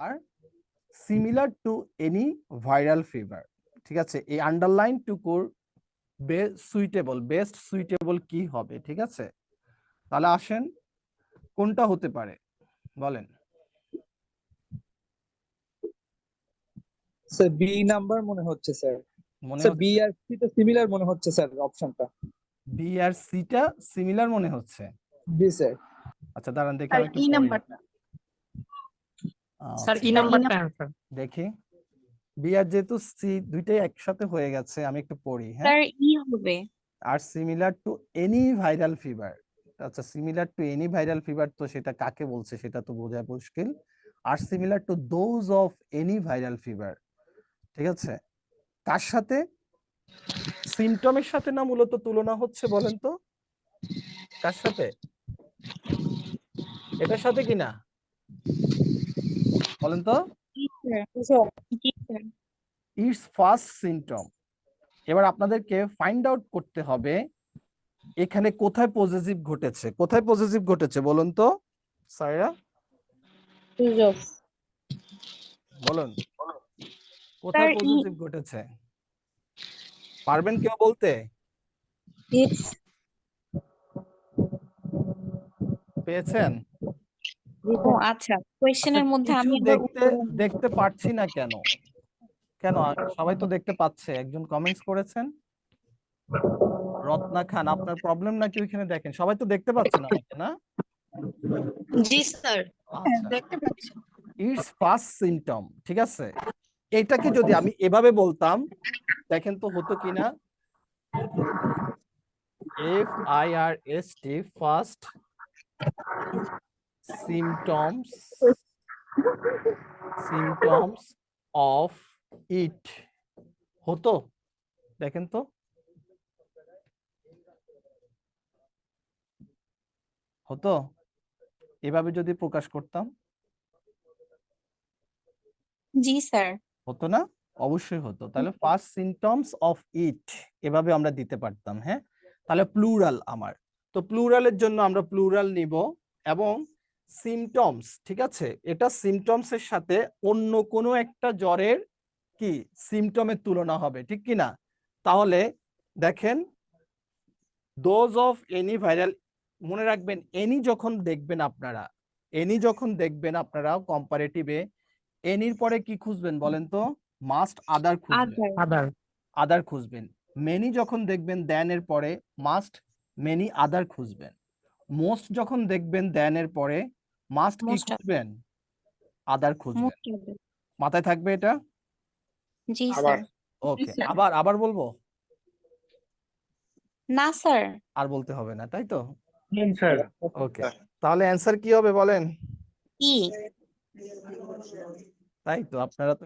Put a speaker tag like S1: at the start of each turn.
S1: R similar to any viral fever. ঠিক আছে, এই আন্ডারলাইন টুকুর বেস্ট সুইটেবল কি হবে? ঠিক আছে, তাহলে আসেন কোনটা হতে পারে বলেন।
S2: স্যার বি নাম্বার মনে হচ্ছে স্যার।
S1: মনে
S2: স্যার বি
S1: হচ্ছে
S2: আর সি তো সিমিলার মনে হচ্ছে স্যার অপশনটা।
S1: বি আর সিটা সিমিলার মনে হচ্ছে।
S2: জি স্যার।
S1: আচ্ছা দাঁড়ান দেখি
S3: স্যার
S1: আমি একটু
S3: ই
S1: পড়ি।
S3: নাম্বারটা
S4: স্যার ই
S1: আচ্ছা,
S4: নাম্বারটা অ্যান্সার।
S1: দেখি বি আর যেহেতু সি দুইটাই একসাথে হয়ে গেছে, আমি একটু পড়ি। হ্যাঁ,
S3: স্যার ই হবে।
S1: আর similar to any viral fever. আচ্ছা, similar to any viral fever, তো সেটা কাকে বলছে সেটা তো বোঝা মুশকিল। আর similar to those of any viral fever, ঠিক আছে, কার সাথে? সিমটমের সাথে না মূলত তুলনা হচ্ছে, বলেন তো কার সাথে? এটার সাথে কিনা বলেন তো।
S3: জি স্যার। জি স্যার।
S1: It's first symptom. এবার আপনাদেরকে ফাইন্ড আউট করতে হবে এখানে কোথায় পজিটিভ ঘটেছে। কোথায় পজিটিভ ঘটেছে বলুন তো সাইরা,
S3: সুযোগ।
S1: বলুন কোথায়
S3: স্যার ই
S1: পজিটিভ ঘটেছে, পারবেন কেউ বলতে?
S3: ইটস
S1: পেয়েছেন?
S3: ও আচ্ছা,
S1: আচ্ছা,
S3: কোয়েশ্চেনের মধ্যে
S1: কিছু
S3: আমি একবার
S1: দেখতে
S3: উত্তর
S1: দেখতে পাচ্ছি না কেন? কেন সবাই তো দেখতে পাচ্ছে, একজন কমেন্টস করেছেন রত্না খান, আপনার প্রবলেম নাকি ওইখানে? দেখেন সবাই তো দেখতে পাচ্ছেন আমাকে, না?
S3: জি স্যার
S1: আচ্ছা,
S3: দেখতে পাচ্ছি।
S1: ইটস ফার্স্ট সিমটম, ঠিক আছে। এটাকে যদি আমি এভাবে বলতাম, দেখেন তো হতো কিনা। F I R S T, first symptoms, symptoms of it হতো। দেখেন তো হতো এভাবে যদি প্রকাশ করতাম,
S3: জি স্যার।
S1: হতো না? অবশ্যই হতো। তাহলে ফার্স্ট সিমটমস অফ ইট এভাবে আমরা দিতে পারতাম। হ্যাঁ, তাহলে প্লুরাল আমার, তো প্লুরালের জন্য আমরা প্লুরাল নিব এবং সিমটমস, ঠিক আছে, এটা সিমটমস এর সাথে অন্য কোনো একটা জ্বরের কি সিমটমের তুলনা হবে, ঠিক কি না? তাহলে দেখেন ডোজ অফ এনি ভাইরাল, মনে রাখবেন এনি যখন দেখবেন আপনারা, এনি যখন দেখবেন আপনারা কম্পারেটিভে, এনির পরে কি খুঁজবেন বলেন তো? মাস্ট আদার খুঁজবেন,
S3: আদার।
S4: আদার।
S1: আদার খুঁজবেন। মেনি যখন দেখবেন দেন এর পরে মাস্ট মেনি আদার খুঁজবেন। মোস্ট যখন দেখবেন দেন এর পরে মাস্ট কি
S3: মোস্ট
S1: খুঁজবেন? আদার খুঁজবেন।
S3: Most other.
S1: মাথায় থাকবে এটা?
S3: জি স্যার।
S1: ওকে, আবার আবার বলবো?
S3: না স্যার।
S1: আর বলতে হবে না, তাই তো?
S4: স্যার
S1: ওকে, তাহলে অ্যান্সার কি হবে বলেন?
S3: ই।
S1: তাই তো, আপনারা তো